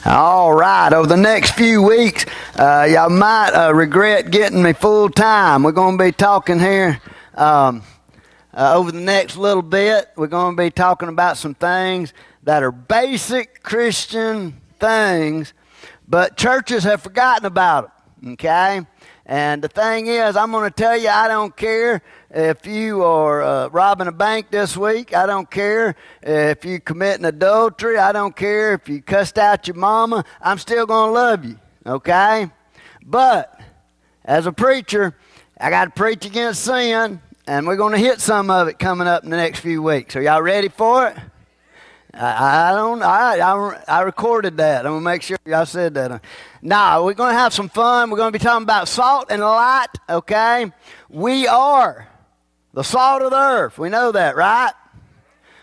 All right, over the next few weeks, y'all might regret getting me full time. We're going to be talking here over the next little bit. We're going to be talking about some things that are basic Christian things, but churches have forgotten about them, okay? And the thing is, I'm going to tell you, I don't care if you are robbing a bank this week. I don't care if you committing adultery. I don't care if you cussed out your mama. I'm still going to love you, okay? But as a preacher, I got to preach against sin, and we're going to hit some of it coming up in the next few weeks. Are y'all ready for it? I recorded that. I'm going to make sure y'all said that. Now, we're going to have some fun. We're going to be talking about salt and light, okay? We are the salt of the earth. We know that, right?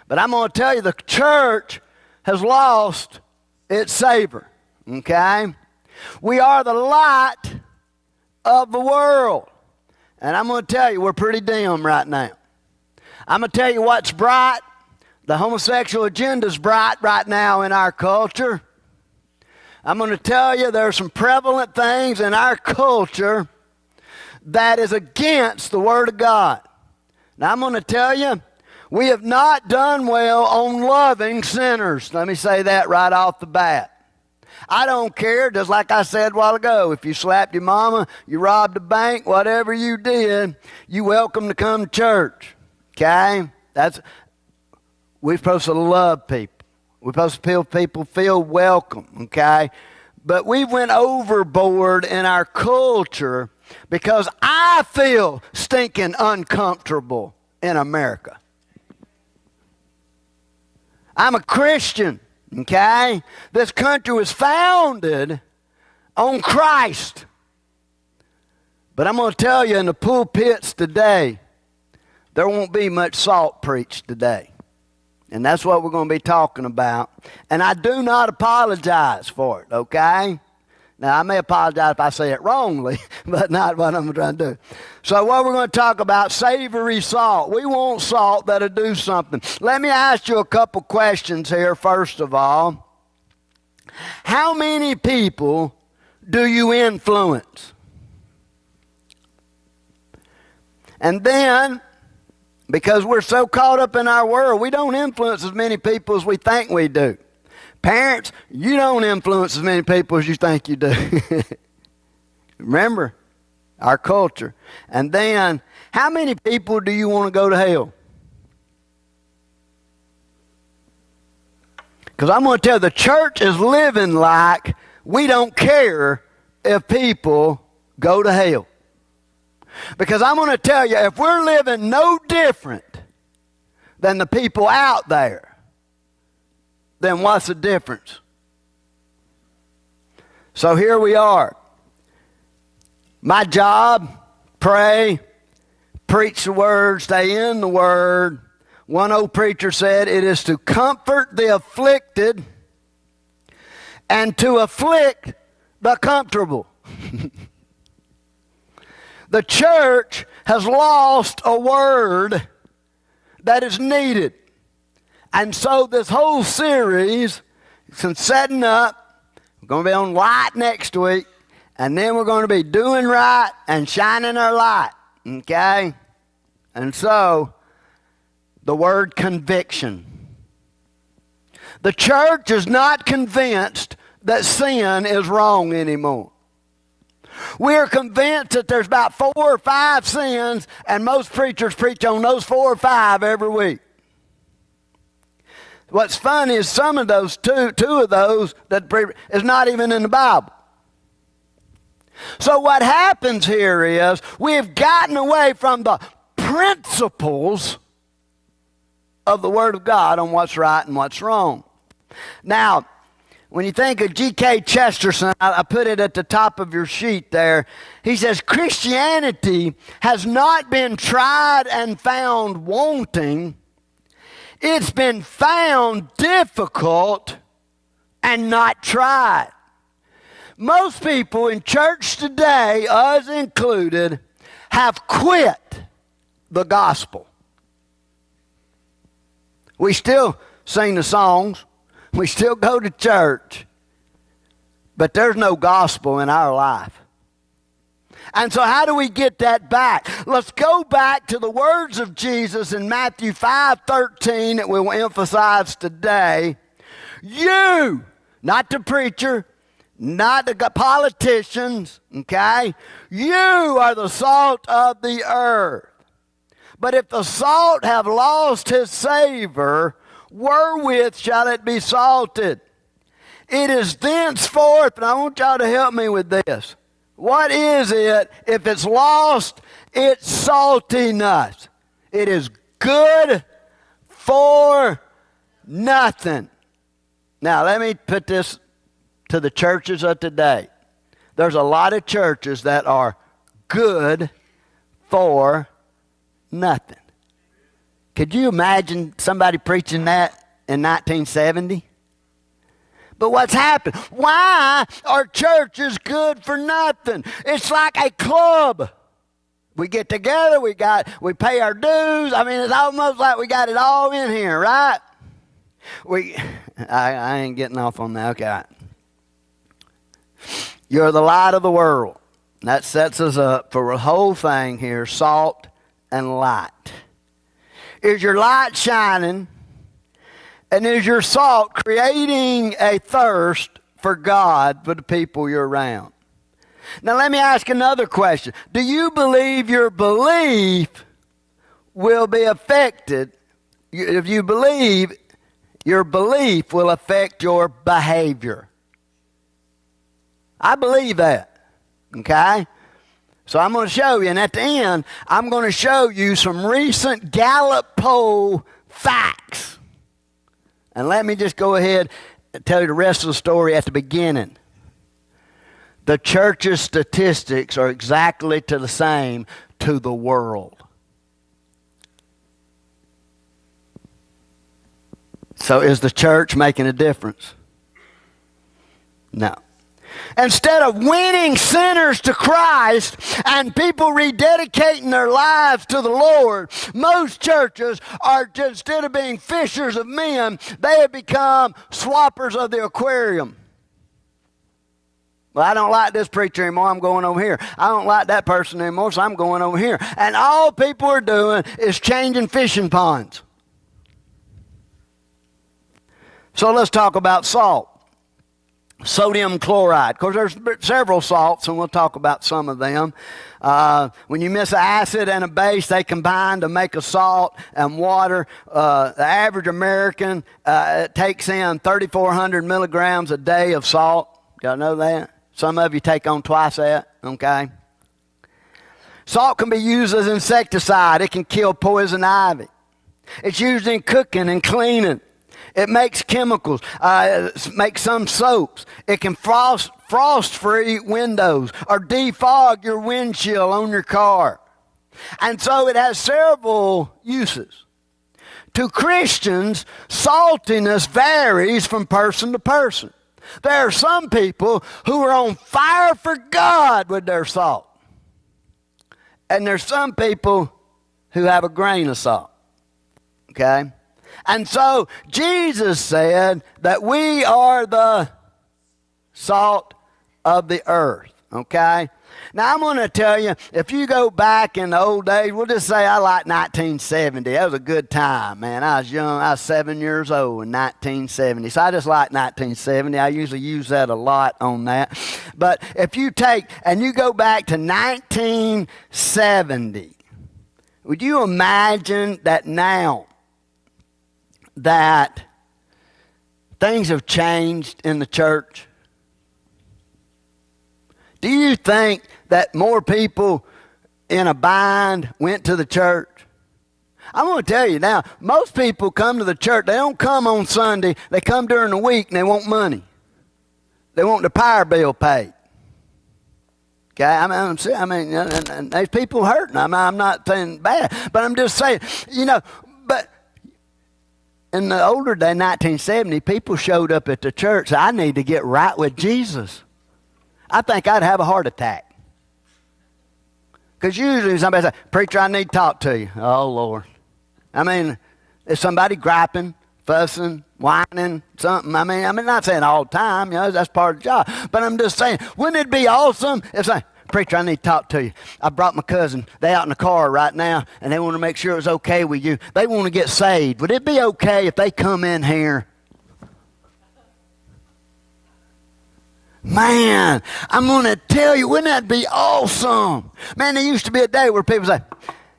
But I'm going to tell you, the church has lost its savor, okay? We are the light of the world. And I'm going to tell you, we're pretty dim right now. I'm going to tell you what's bright. The homosexual agenda is bright right now in our culture. I'm going to tell you there are some prevalent things in our culture that is against the Word of God. Now I'm going to tell you, we have not done well on loving sinners. Let me say that right off the bat. I don't care, just like I said a while ago, if you slapped your mama, you robbed a bank, whatever you did, you're welcome to come to church. Okay? We're supposed to love people. We're supposed to make people feel welcome, okay? But we went overboard in our culture because I feel stinking uncomfortable in America. I'm a Christian, okay? This country was founded on Christ. But I'm going to tell you, in the pulpits today, there won't be much salt preached today. And that's what we're going to be talking about. And I do not apologize for it, okay? Now, I may apologize if I say it wrongly, but not what I'm trying to do. So what we're going to talk about, savory salt. We want salt that'll do something. Let me ask you a couple questions here, first of all. How many people do you influence? And then, because we're so caught up in our world, we don't influence as many people as we think we do. Parents, you don't influence as many people as you think you do. Remember, our culture. And then, how many people do you want to go to hell? Because I'm going to tell you, the church is living like we don't care if people go to hell. Because I'm going to tell you, if we're living no different than the people out there, then what's the difference? So here we are. My job, pray, preach the Word, stay in the Word. One old preacher said, it is to comfort the afflicted and to afflict the comfortable. The church has lost a word that is needed. And so this whole series, since setting up, we're going to be on light next week, and then we're going to be doing right and shining our light. Okay? And so, the word conviction. The church is not convinced that sin is wrong anymore. We're convinced that there's about 4 or 5 sins, and most preachers preach on those 4 or 5 every week. What's funny is some of those, two of those, that is not even in the Bible. So what happens here is we've gotten away from the principles of the Word of God on what's right and what's wrong. Now, when you think of G.K. Chesterton, I put it at the top of your sheet there. He says, Christianity has not been tried and found wanting. It's been found difficult and not tried. Most people in church today, us included, have quit the gospel. We still sing the songs. We still go to church. but there's no gospel in our life. And so how do we get that back? Let's go back to the words of Jesus in Matthew 5:13 that we will emphasize today. You, not the preacher, not the politicians, okay? You are the salt of the earth. But if the salt have lost his savor, wherewith shall it be salted? It is thenceforth, and I want y'all to help me with this. What is it if it's lost its saltiness? It is good for nothing. Now, let me put this to the churches of today. There's a lot of churches that are good for nothing. Could you imagine somebody preaching that in 1970? But what's happened? Why are churches good for nothing? It's like a club. We get together, we pay our dues. I mean, it's almost like we got it all in here, right? I ain't getting off on that. Okay. You're the light of the world. That sets us up for a whole thing here, salt and light. Is your light shining? And is your salt creating a thirst for God for the people you're around? Now let me ask another question. Do you believe your belief will be affected? If you believe, your belief will affect your behavior. I believe that. Okay? So I'm going to show you, and at the end, I'm going to show you some recent Gallup poll facts. And let me just go ahead and tell you the rest of the story at the beginning. The church's statistics are exactly the same to the world. So is the church making a difference? No. Instead of winning sinners to Christ and people rededicating their lives to the Lord, most churches are, instead of being fishers of men, they have become swappers of the aquarium. Well, I don't like this preacher anymore, I'm going over here. I don't like that person anymore, so I'm going over here. And all people are doing is changing fishing ponds. So let's talk about salt. Sodium chloride. Of course, there's several salts, and we'll talk about some of them. When you mix an acid and a base, they combine to make a salt and water. The average American takes in 3,400 milligrams a day of salt. Y'all know that? Some of you take on twice that, okay? Salt can be used as insecticide. It can kill poison ivy. It's used in cooking and cleaning. It makes chemicals, makes some soaps. It can frost-free windows or defog your windshield on your car. And so it has several uses. To Christians, saltiness varies from person to person. There are some people who are on fire for God with their salt. And there's some people who have a grain of salt. Okay? And so Jesus said that we are the salt of the earth, okay? Now I'm going to tell you, if you go back in the old days, we'll just say I like 1970. That was a good time, man. I was young. I was 7 years old in 1970. So I just like 1970. I usually use that a lot on that. But if you take and you go back to 1970, would you imagine that now that things have changed in the church? Do you think that more people in a bind went to the church? I'm going to tell you now, most people come to the church. They don't come on Sunday. They come during the week and they want money. They want the power bill paid. Okay, I mean, there's people hurting. I'm not saying bad, but I'm just saying, but in the older day, 1970, people showed up at the church. I need to get right with Jesus. I think I'd have a heart attack. Because usually somebody says, preacher, I need to talk to you. Oh, Lord. I mean, is somebody griping fussing, whining, something. I mean, not saying all the time, that's part of the job. But I'm just saying, wouldn't it be awesome if like, preacher, I need to talk to you. I brought my cousin. They out in the car right now, and they want to make sure it's okay with you. They want to get saved. Would it be okay if they come in here? Man, I'm going to tell you, wouldn't that be awesome? Man, there used to be a day where people say,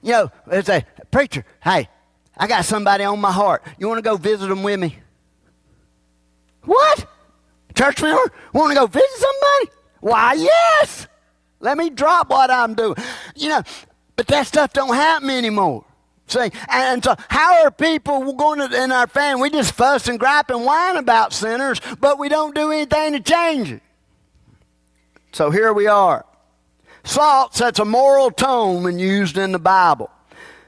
they say, preacher, hey, I got somebody on my heart. You want to go visit them with me? What? Church member? Want to go visit somebody? Why, yes. Let me drop what I'm doing. But that stuff don't happen anymore. See, and so how are people going to, in our family, we just fuss and gripe and whine about sinners, but we don't do anything to change it. So here we are. Salt sets a moral tone when used in the Bible.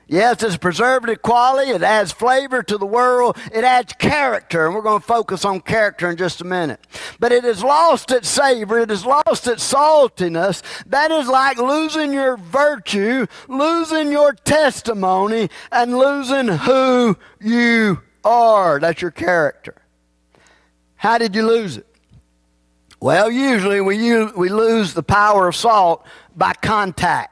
Yes, it's a preservative quality. It adds flavor to the world. It adds character, and we're going to focus on character in just a minute. But it has lost its savor. It has lost its saltiness. That is like losing your virtue, losing your testimony, and losing who you are. That's your character. How did you lose it? Well, usually we lose the power of salt by contact.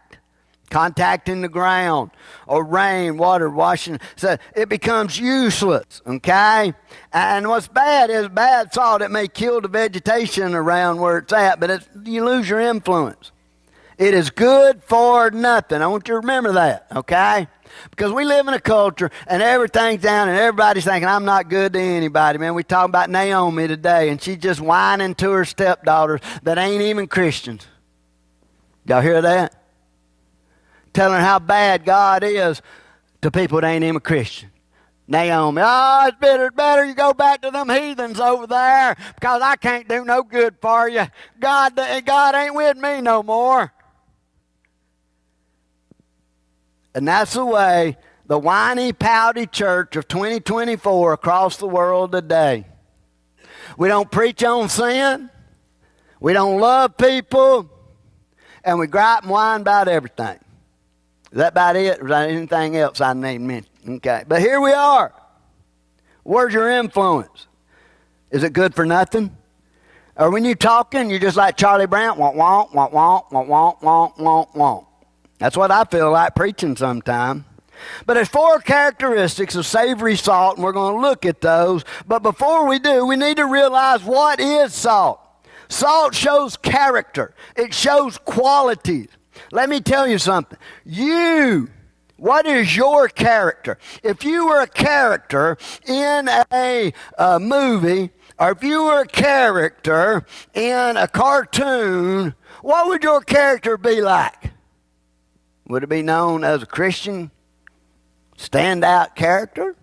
Contacting the ground or rain, water, washing. So it becomes useless, okay? And what's bad is bad salt. It may kill the vegetation around where it's at, but you lose your influence. It is good for nothing. I want you to remember that, okay? Because we live in a culture and everything's down and everybody's thinking, I'm not good to anybody. Man, we talking about Naomi today, and she's just whining to her stepdaughters that ain't even Christians. Y'all hear that? Telling her how bad God is to people that ain't even a Christian. Naomi, it's better you go back to them heathens over there because I can't do no good for you. God ain't with me no more. And that's the way the whiny, pouty church of 2024 across the world today. We don't preach on sin. We don't love people. And we gripe and whine about everything. Is that about it? Or is there anything else I need to mention? Okay. But here we are. Where's your influence? Is it good for nothing? Or when you're talking, you're just like Charlie Brown, womp, womp, womp, womp, womp, womp, womp, womp, womp. That's what I feel like preaching sometime. But there's 4 characteristics of savory salt, and we're going to look at those. But before we do, we need to realize what is salt. Salt shows character. It shows qualities. Let me tell you something. What is your character? If you were a character in a movie, or if you were a character in a cartoon, what would your character be like? Would it be known as a Christian standout character?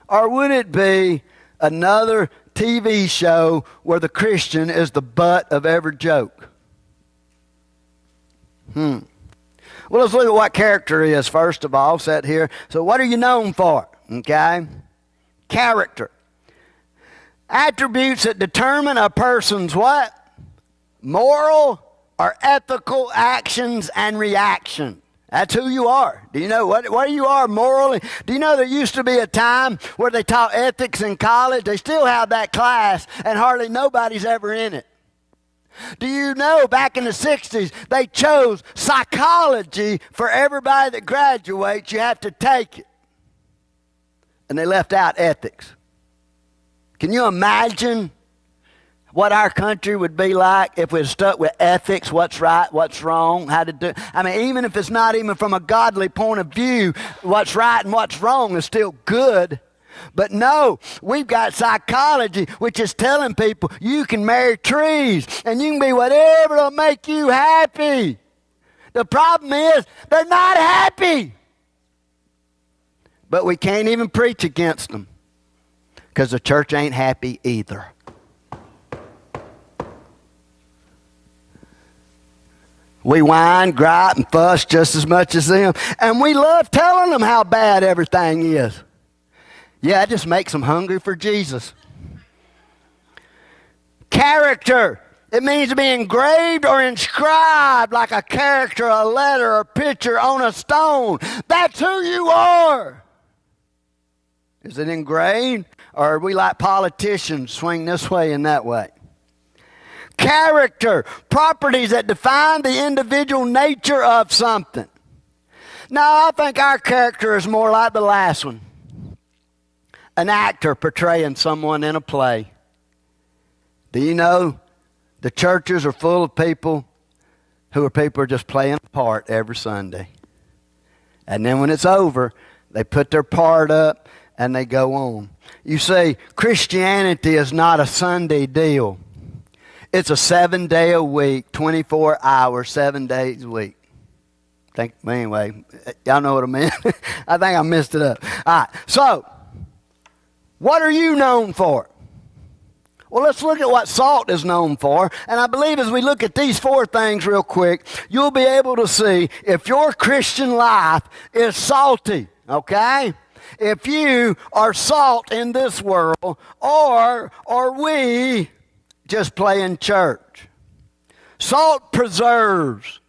Or would it be another TV show where the Christian is the butt of every joke? Well, let's look at what character is first of all, set here. So what are you known for? Okay? Character. Attributes that determine a person's what? Moral or ethical actions and reactions. That's who you are. Do you know what you are morally? Do you know there used to be a time where they taught ethics in college? They still have that class, and hardly nobody's ever in it. Do you know back in the 60s, they chose psychology for everybody that graduates. You have to take it. And they left out ethics. Can you imagine what our country would be like if we had stuck with ethics, what's right, what's wrong, how to do. I mean, even if it's not even from a godly point of view, what's right and what's wrong is still good. But no, we've got psychology, which is telling people you can marry trees and you can be whatever will make you happy. The problem is they're not happy. But we can't even preach against them because the church ain't happy either. We whine, gripe, and fuss just as much as them. And we love telling them how bad everything is. Yeah, it just makes them hungry for Jesus. Character. It means to be engraved or inscribed like a character, a letter, or picture on a stone. That's who you are. Is it engraved Or are we like politicians, swing this way and that way? Character, properties that define the individual nature of something. Now, I think our character is more like the last one. An actor portraying someone in a play. Do you know the churches are full of people who are just playing a part every Sunday? And then when it's over, they put their part up and they go on. You see, Christianity is not a Sunday deal. It's a 7-day a week, 24 hours, 7 days a week. Anyway, y'all know what I meant. I think I messed it up. All right, so what are you known for? Well, let's look at what salt is known for. And I believe as we look at these 4 things real quick, you'll be able to see if your Christian life is salty, okay? If you are salt in this world, or are we just playing church? Salt preserves.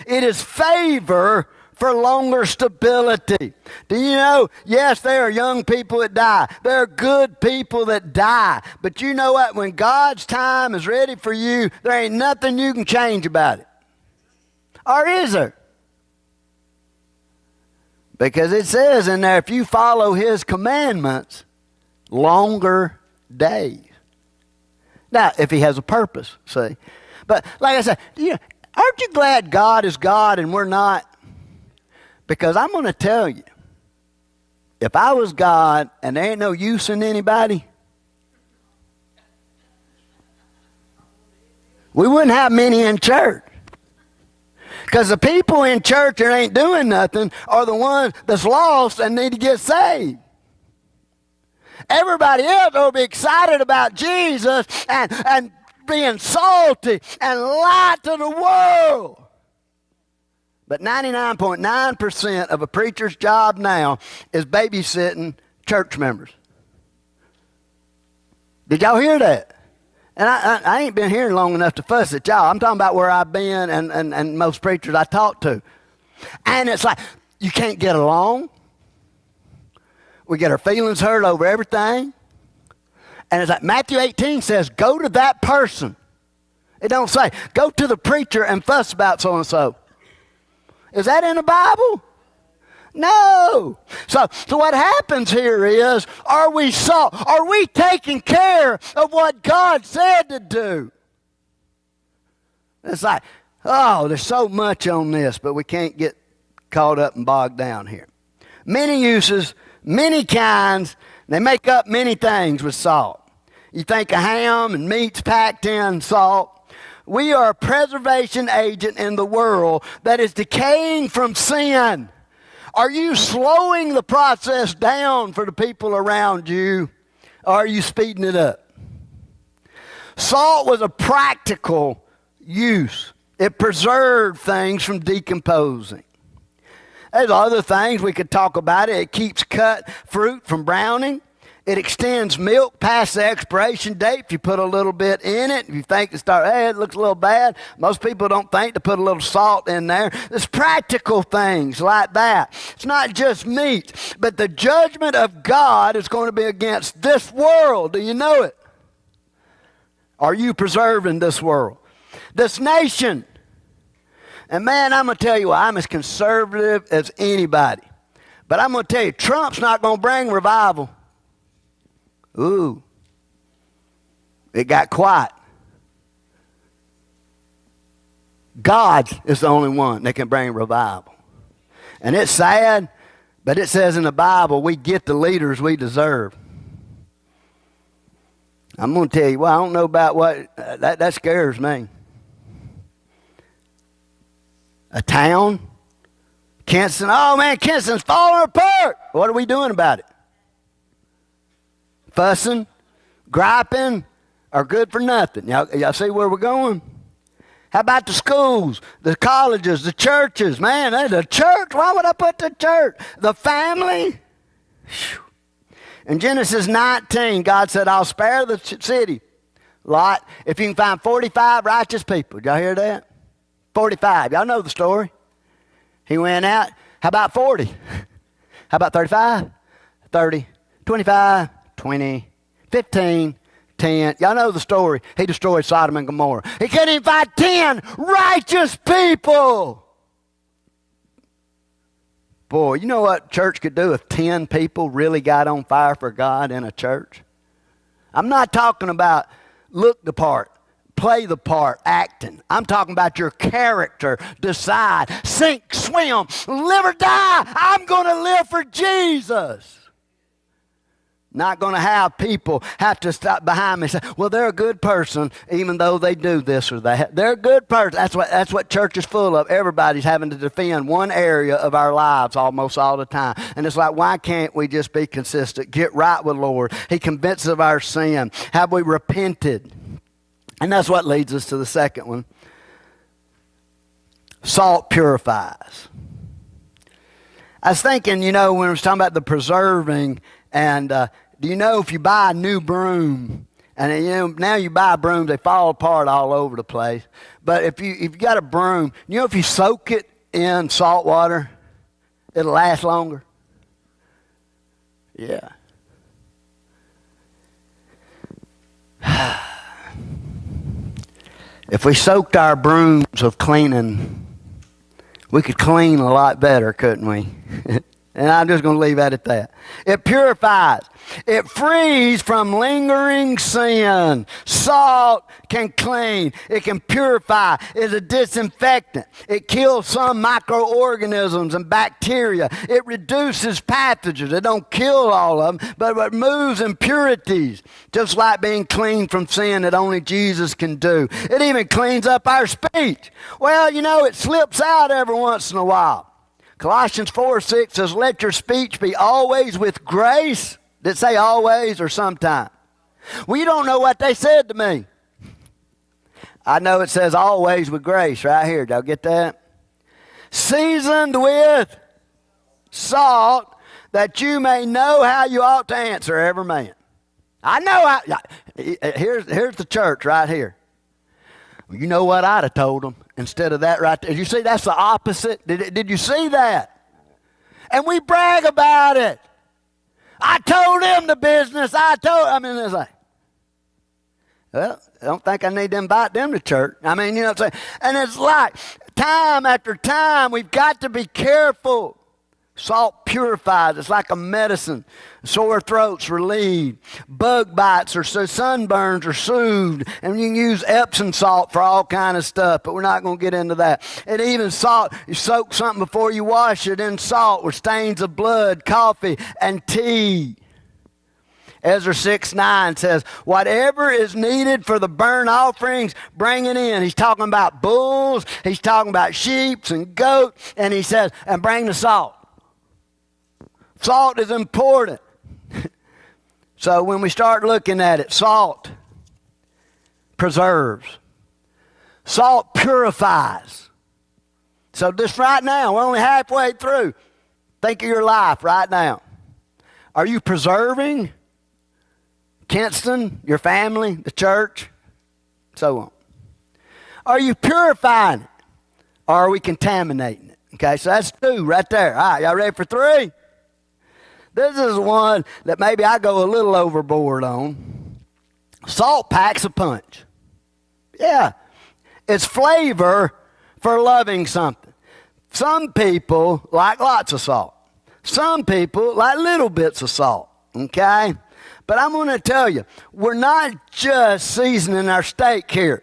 It is favor for longer stability. Do you know, yes, there are young people that die. There are good people that die. But you know what? When God's time is ready for you, there ain't nothing you can change about it. Or is there? Because it says in there, if you follow His commandments, longer days. Now, if He has a purpose, see. But like I said, aren't you glad God is God and we're not? Because I'm going to tell you, if I was God and there ain't no use in anybody, we wouldn't have many in church. Because the people in church that ain't doing nothing are the ones that's lost and need to get saved. Everybody else will be excited about Jesus and being salty and light to the world. But 99.9% of a preacher's job now is babysitting church members. Did y'all hear that? And I ain't been here long enough to fuss at y'all. I'm talking about where I've been and most preachers I talk to. And it's like, you can't get along. We get our feelings hurt over everything. And it's like Matthew 18 says, go to that person. It don't say, go to the preacher and fuss about so-and-so. Is that in the Bible? No. So what happens here is, are we salt? Are we taking care of what God said to do? It's like, oh, there's so much on this, but we can't get caught up and bogged down here. Many uses, many kinds, they make up many things with salt. You think of ham and meats packed in salt. We are a preservation agent in the world that is decaying from sin. Are you slowing the process down for the people around you, or are you speeding it up? Salt was a practical use. It preserved things from decomposing. There's other things we could talk about. It keeps cut fruit from browning. It extends milk past the expiration date. If you put a little bit in it, if you think it looks a little bad, most people don't think to put a little salt in there. There's practical things like that. It's not just meat, but the judgment of God is going to be against this world. Do you know it? Are you preserving this world? This nation. And man, I'm going to tell you what, I'm as conservative as anybody. But I'm going to tell you, Trump's not going to bring revival. Ooh, it got quiet. God is the only one that can bring revival. And it's sad, but it says in the Bible, we get the leaders we deserve. I'm going to tell you, well, I don't know about what, that scares me. A town, Kinston, oh man, Kinston's falling apart. What are we doing about it? Fussing, griping, are good for nothing. Y'all see where we're going? How about the schools, the colleges, the churches? Man, the church, why would I put the church? The family? Whew. In Genesis 19, God said, I'll spare the city, Lot, if you can find 45 righteous people. Did y'all hear that? 45. Y'all know the story. He went out. How about 40? How about 35? 30, 25, 20, 15, 10. Y'all know the story. He destroyed Sodom and Gomorrah. He couldn't even find 10 righteous people. Boy, you know what church could do if 10 people really got on fire for God in a church? I'm not talking about look the part, play the part, acting. I'm talking about your character. Decide, sink, swim, live or die. I'm going to live for Jesus. Not going to have people have to stop behind me and say, well, they're a good person, even though they do this or that. They're a good person. That's what church is full of. Everybody's having to defend one area of our lives almost all the time. And it's like, why can't we just be consistent? Get right with the Lord. He convinces of our sin. Have we repented? And that's what leads us to the second one. Salt purifies. I was thinking, when we were talking about the preserving, and do you know if you buy a new broom, and now you buy brooms, they fall apart all over the place. But if you got a broom, if you soak it in salt water, it'll last longer. Yeah. If we soaked our brooms of cleaning, we could clean a lot better, couldn't we? And I'm just going to leave that at that. It purifies. It frees from lingering sin. Salt can clean. It can purify. It's a disinfectant. It kills some microorganisms and bacteria. It reduces pathogens. It don't kill all of them, but it removes impurities, just like being clean from sin that only Jesus can do. It even cleans up our speech. Well, it slips out every once in a while. Colossians 4:6 says, let your speech be always with grace. Did it say always or sometime? Well, you don't know what they said to me. I know it says always with grace right here. Did y'all get that? Seasoned with salt, that you may know how you ought to answer every man. I know how. Here's the church right here. Well, you know what I'd have told them instead of that right there. Did you see that's the opposite? Did you see that? And we brag about it. I told them the business. It's like, well, I don't think I need to invite them to church. You know what I'm saying? And it's like time after time, we've got to be careful. Salt purifies. It's like a medicine. Sore throats relieved. Bug bites or sunburns are soothed. And you can use Epsom salt for all kind of stuff, but we're not going to get into that. And even salt, you soak something before you wash it in salt with stains of blood, coffee, and tea. Ezra 6:9 says, whatever is needed for the burnt offerings, bring it in. He's talking about bulls. He's talking about sheep and goats. And he says, and bring the salt. Salt is important. So when we start looking at it, salt preserves. Salt purifies. So just right now, we're only halfway through. Think of your life right now. Are you preserving Kinston, your family, the church, so on? Are you purifying it? Or are we contaminating it? Okay, so that's 2 right there. All right, y'all ready for 3? This is one that maybe I go a little overboard on. Salt packs a punch. Yeah. It's flavor for loving something. Some people like lots of salt. Some people like little bits of salt. Okay? But I'm going to tell you, we're not just seasoning our steak here.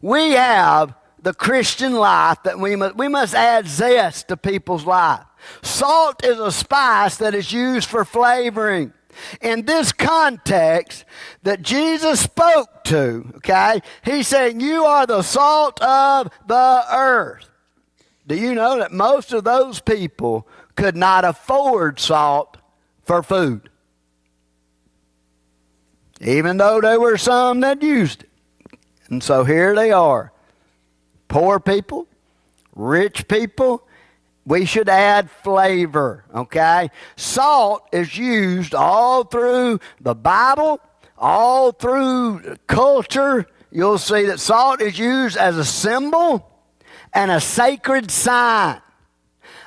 We have the Christian life that we must add zest to people's life. Salt is a spice that is used for flavoring. In this context that Jesus spoke to, okay, he's saying you are the salt of the earth. Do you know that most of those people could not afford salt for food? Even though there were some that used it. And so here they are. Poor people, rich people, we should add flavor, okay? Salt is used all through the Bible, all through culture. You'll see that salt is used as a symbol and a sacred sign.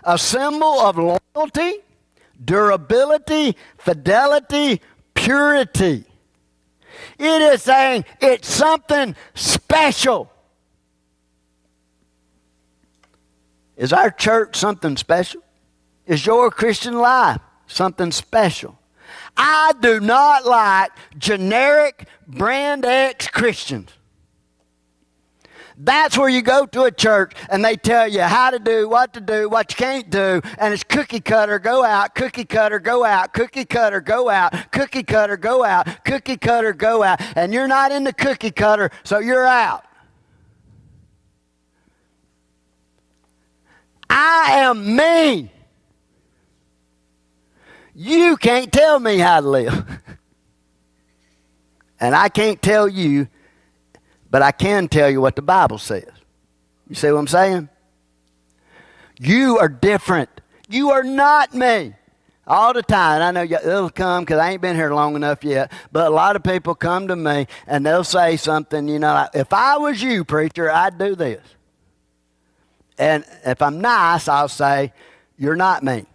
A symbol of loyalty, durability, fidelity, purity. It is saying it's something special. Is our church something special? Is your Christian life something special? I do not like generic brand X Christians. That's where you go to a church and they tell you how to do, what you can't do, and it's cookie cutter, go out, cookie cutter, go out, cookie cutter, go out, cookie cutter, go out, cookie cutter, go out, and you're not in the cookie cutter, so you're out. I am me. You can't tell me how to live. And I can't tell you, but I can tell you what the Bible says. You see what I'm saying? You are different. You are not me. All the time. And I know it'll come because I ain't been here long enough yet. But a lot of people come to me and they'll say something, like, if I was you, preacher, I'd do this. And if I'm nice, I'll say, you're not me.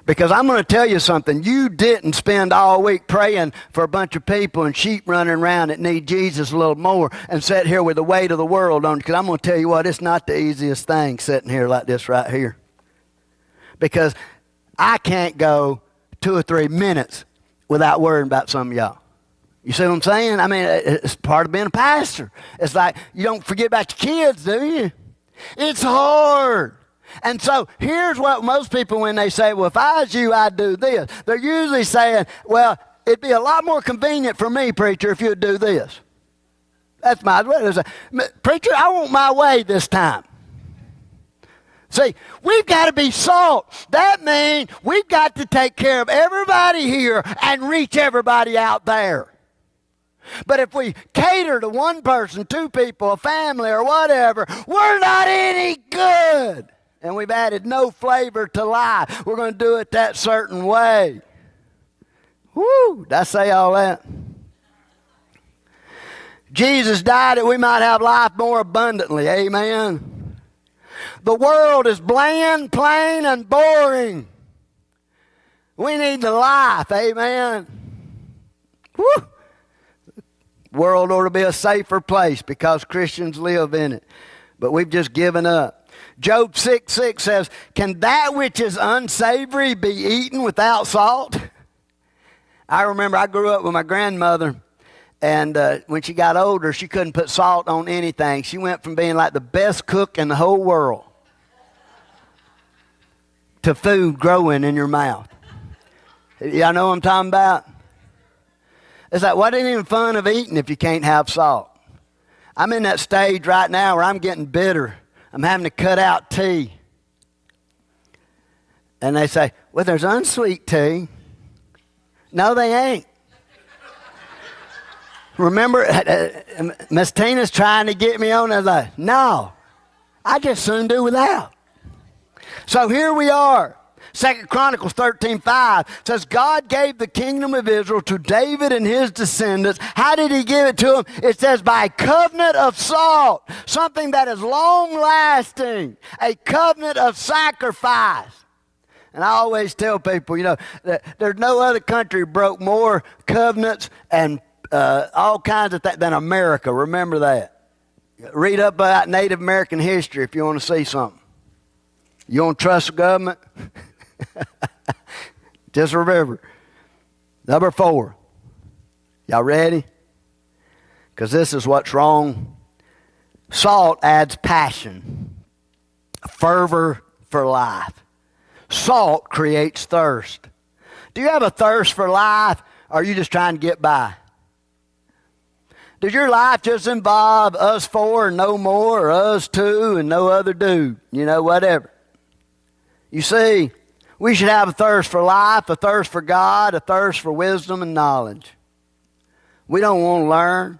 Because I'm going to tell you something. You didn't spend all week praying for a bunch of people and sheep running around that need Jesus a little more and sit here with the weight of the world on you. Because I'm going to tell you what, it's not the easiest thing sitting here like this right here. Because I can't go 2 or 3 minutes without worrying about some of y'all. You see what I'm saying? I mean, it's part of being a pastor. It's like you don't forget about your kids, do you? It's hard. And so here's what most people, when they say, well, if I was you, I'd do this. They're usually saying, well, it'd be a lot more convenient for me, preacher, if you'd do this. That's my way. Preacher, I want my way this time. See, we've got to be salt. That means we've got to take care of everybody here and reach everybody out there. But if we cater to one person, 2 people, a family, or whatever, we're not any good. And we've added no flavor to life. We're going to do it that certain way. Woo! Did I say all that? Jesus died that we might have life more abundantly. Amen. The world is bland, plain, and boring. We need the life. Amen. Woo! The world ought to be a safer place because Christians live in it. But we've just given up. Job 6:6 says, can that which is unsavory be eaten without salt? I remember I grew up with my grandmother, and when she got older, she couldn't put salt on anything. She went from being like the best cook in the whole world to food growing in your mouth. Y'all know what I'm talking about? It's like, what ain't even fun of eating if you can't have salt? I'm in that stage right now where I'm getting bitter. I'm having to cut out tea. And they say, well, there's unsweet tea. No, they ain't. Remember, Miss Tina's trying to get me on. I was like, no, I just soon do without. So here we are. 2 Chronicles 13:5 says, God gave the kingdom of Israel to David and his descendants. How did he give it to them? It says, by a covenant of salt, something that is long-lasting, a covenant of sacrifice. And I always tell people, that there's no other country broke more covenants and all kinds of things than America. Remember that. Read up about Native American history if you want to see something. You don't trust the government? Just remember. Number 4. Y'all ready? Because this is what's wrong. Salt adds passion, fervor for life. Salt creates thirst. Do you have a thirst for life, or are you just trying to get by? Does your life just involve us 4 and no more, or us 2 and no other dude? Whatever. You see, we should have a thirst for life, a thirst for God, a thirst for wisdom and knowledge. We don't want to learn.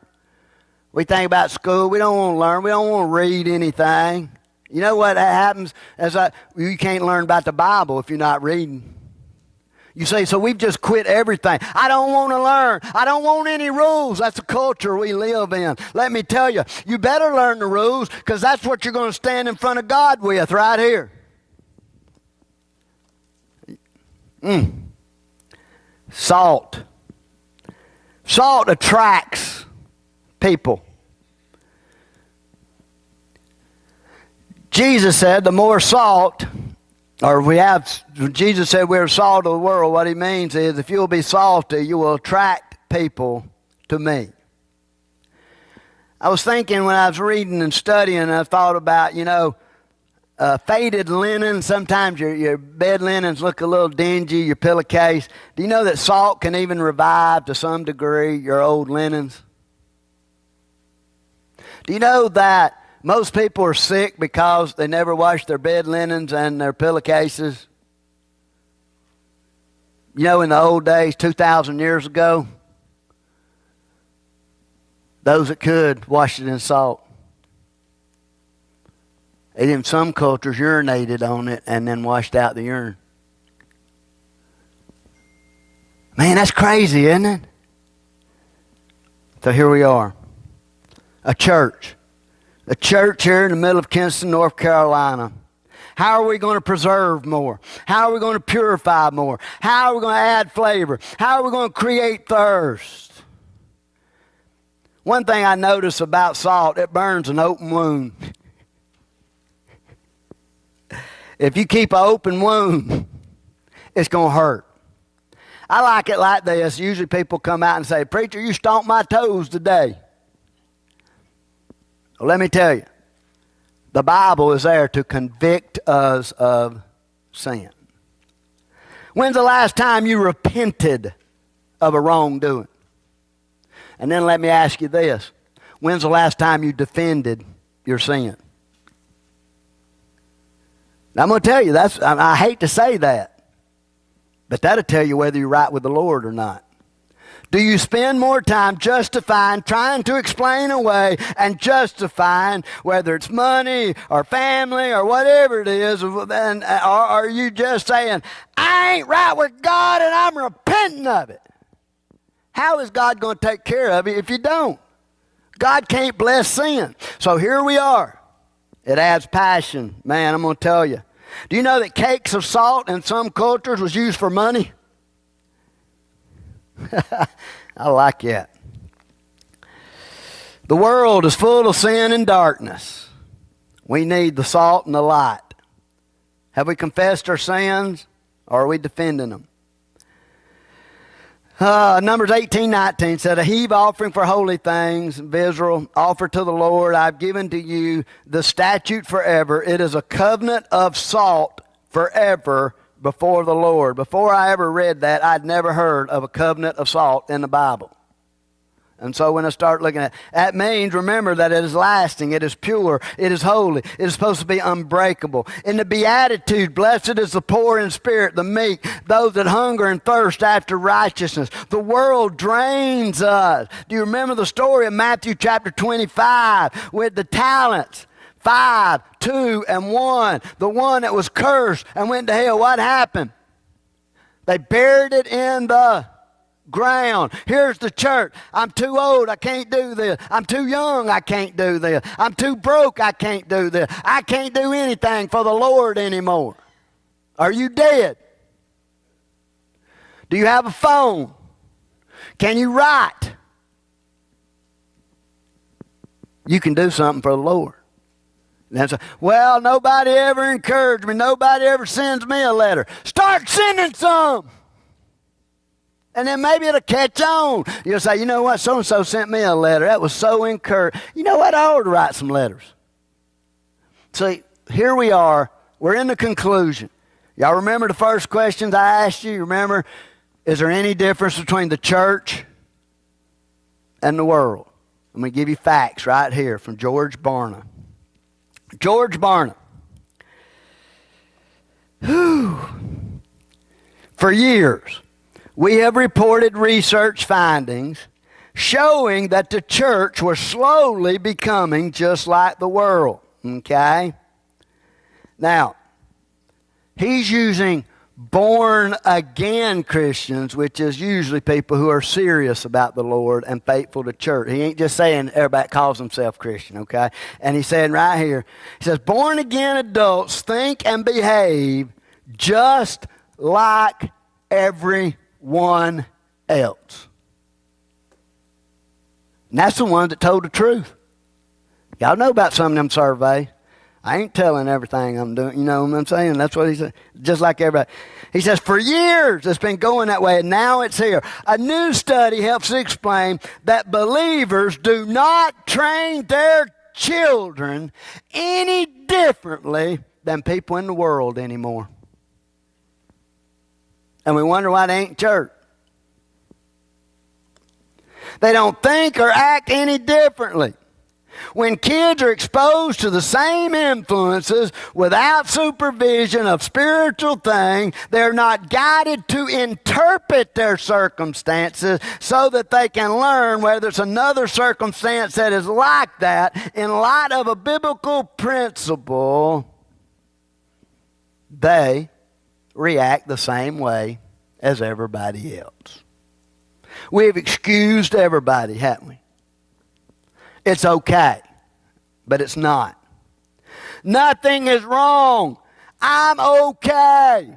We think about school. We don't want to learn. We don't want to read anything. You know what happens? You can't learn about the Bible if you're not reading. You say, so we've just quit everything. I don't want to learn. I don't want any rules. That's the culture we live in. Let me tell you, you better learn the rules because that's what you're going to stand in front of God with right here. Salt. Salt attracts people. Jesus said the more salt, Jesus said we're the salt of the world. What he means is if you'll be salty, you will attract people to me. I was thinking when I was reading and studying, I thought about, faded linen. Sometimes your bed linens look a little dingy, your pillowcase. Do you know that salt can even revive to some degree your old linens? Do you know that most people are sick because they never wash their bed linens and their pillowcases? In the old days, 2,000 years ago, those that could washed it in salt. And in some cultures, urinated on it and then washed out the urine. Man, that's crazy, isn't it? So here we are. A church here in the middle of Kinston, North Carolina. How are we going to preserve more? How are we going to purify more? How are we going to add flavor? How are we going to create thirst? One thing I notice about salt, it burns an open wound. If you keep an open wound, it's going to hurt. I like it like this. Usually people come out and say, "Preacher, you stomped my toes today." Well, let me tell you, the Bible is there to convict us of sin. When's the last time you repented of a wrongdoing? And then let me ask you this. When's the last time you defended your sin? Now, I'm going to tell you, I hate to say that, but that'll tell you whether you're right with the Lord or not. Do you spend more time justifying, trying to explain away and justifying whether it's money or family or whatever it is, or are you just saying, "I ain't right with God and I'm repenting of it"? How is God going to take care of you if you don't? God can't bless sin. So here we are. It adds passion. Man, I'm going to tell you. Do you know that cakes of salt in some cultures was used for money? I like that. The world is full of sin and darkness. We need the salt and the light. Have we confessed our sins, or are we defending them? Numbers 18:19 said, "A heave offering for holy things, of Israel, offer to the Lord. I've given to you the statute forever. It is a covenant of salt forever before the Lord." Before I ever read that, I'd never heard of a covenant of salt in the Bible. And so when I start looking at it, that means, remember, that it is lasting, it is pure, it is holy, it is supposed to be unbreakable. In the Beatitude, blessed is the poor in spirit, the meek, those that hunger and thirst after righteousness. The world drains us. Do you remember the story of Matthew chapter 25 with the talents? 5, 2, and 1. The one that was cursed and went to hell. What happened? They buried it in the ground. Here's the church. I'm too old, I can't do this. I'm too young, I can't do this. I'm too broke, I can't do this. I can't do anything for the Lord anymore. Are you dead? Do you have a phone? Can you write? You can do something for the Lord. And well, nobody ever encouraged me. Nobody ever sends me a letter. Start sending some. And then maybe it'll catch on. You'll say, "You know what? So-and-so sent me a letter. That was so encouraging. You know what? I ought to write some letters." See, here we are. We're in the conclusion. Y'all remember the first questions I asked you? Remember, is there any difference between the church and the world? I'm going to give you facts right here from George Barna. George Barna. For years, we have reported research findings showing that the church was slowly becoming just like the world. Okay? Now, he's using born-again Christians, which is usually people who are serious about the Lord and faithful to church. He ain't just saying everybody calls himself Christian, okay? And he's saying right here, he says, born-again adults think and behave just like everyone else. And that's the one that told the truth. Y'all know about some of them surveys. I ain't telling everything I'm doing. You know what I'm saying? That's what he said. Just like everybody. He says, for years it's been going that way, and now it's here. A new study helps explain that believers do not train their children any differently than people in the world anymore. And we wonder why they ain't church. They don't think or act any differently. When kids are exposed to the same influences without supervision of spiritual things, they're not guided to interpret their circumstances so that they can learn whether it's another circumstance that is like that in light of a biblical principle. They react the same way as everybody else. We've excused everybody, haven't we? It's okay, but it's not. Nothing is wrong. I'm okay.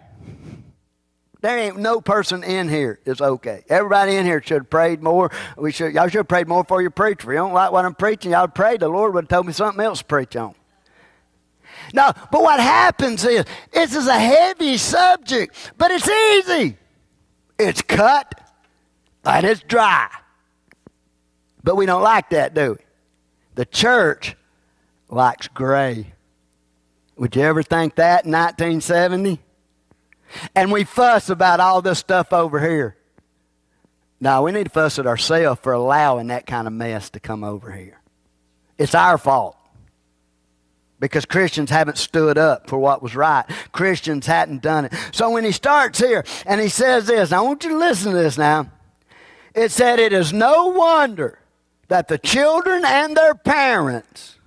There ain't no person in here is okay. Everybody in here should have prayed more. Y'all should have prayed more for your preacher. If you don't like what I'm preaching, y'all prayed. The Lord would have told me something else to preach on. No, but what happens is, this is a heavy subject, but it's easy. It's cut and it's dry. But we don't like that, do we? The church likes gray. Would you ever think that in 1970? And we fuss about all this stuff over here. No, we need to fuss at ourselves for allowing that kind of mess to come over here. It's our fault. Because Christians haven't stood up for what was right. Christians hadn't done it. So when he starts here and he says this, I want you to listen to this now. It said, it is no wonder that the children and their parents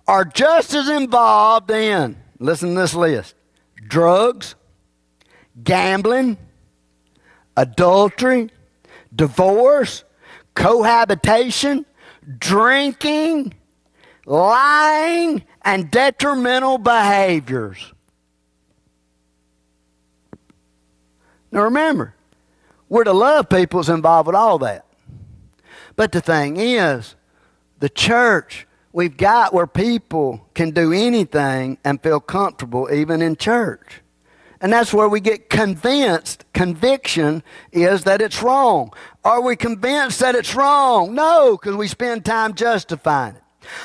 are just as involved in, listen to this list, drugs, gambling, adultery, divorce, cohabitation, drinking, lying, and detrimental behaviors. Now remember, we're to love people that's involved with all that. But the thing is, the church, we've got where people can do anything and feel comfortable even in church. And that's where we get convinced. Conviction is that it's wrong. Are we convinced that it's wrong? No, because we spend time justifying it.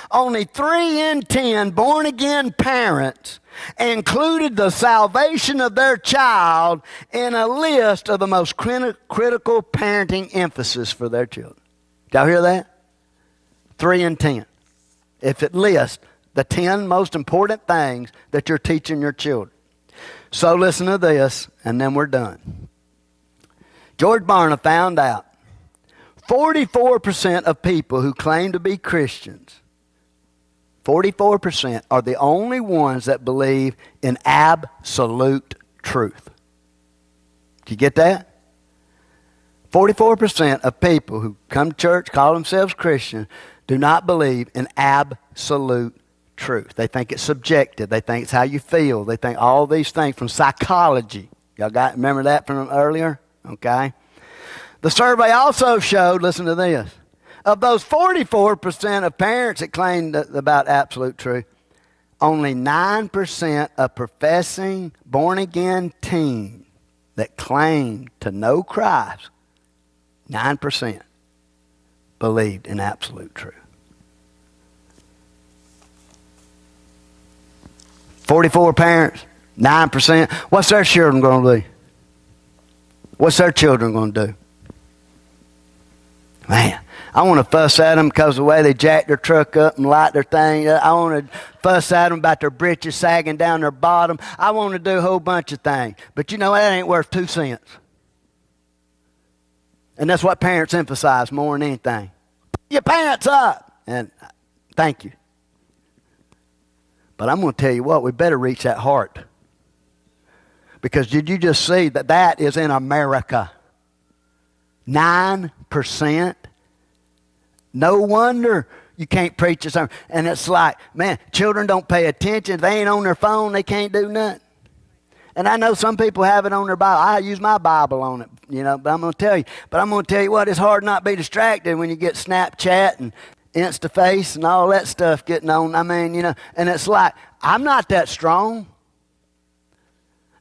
Only 3 in 10 born-again parents included the salvation of their child in a list of the most critical parenting emphasis for their children. Did y'all hear that? 3 in 10. If it lists the 10 most important things that you're teaching your children. So listen to this, and then we're done. George Barna found out 44% of people who claim to be Christians, 44% are the only ones that believe in absolute truth. Did you get that? 44% of people who come to church, call themselves Christian, do not believe in absolute truth. They think it's subjective. They think it's how you feel. They think all these things from psychology. Y'all remember that from earlier? Okay. The survey also showed, listen to this, of those 44% of parents that claimed about absolute truth, only 9% of professing born-again teens that claim to know Christ, 9% believed in absolute truth. 44 parents, 9%. What's their children going to do? What's their children going to do? Man, I want to fuss at them because of the way they jack their truck up and light their thing. I want to fuss at them about their britches sagging down their bottom. I want to do a whole bunch of things. But you know, that ain't worth 2 cents. And that's what parents emphasize more than anything. Your pants up. And thank you. But I'm going to tell you what, we better reach that heart. Because did you just see that that is in America? 9%. No wonder you can't preach a sermon. And it's like, man, children don't pay attention. If they ain't on their phone, they can't do nothing. And I know some people have it on their Bible. I use my Bible on it, but I'm going to tell you. But I'm going to tell you what, it's hard not to be distracted when you get Snapchat and Instaface and all that stuff getting on. I mean, and it's like, I'm not that strong.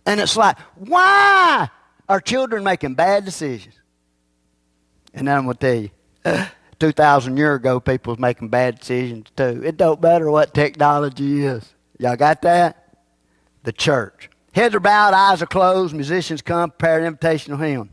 And it's like, why are children making bad decisions? And then I'm going to tell you, 2,000 years ago, people was making bad decisions too. It don't matter what technology is. Y'all got that? The church. Heads are bowed, eyes are closed, musicians come, prepare an invitational hymn.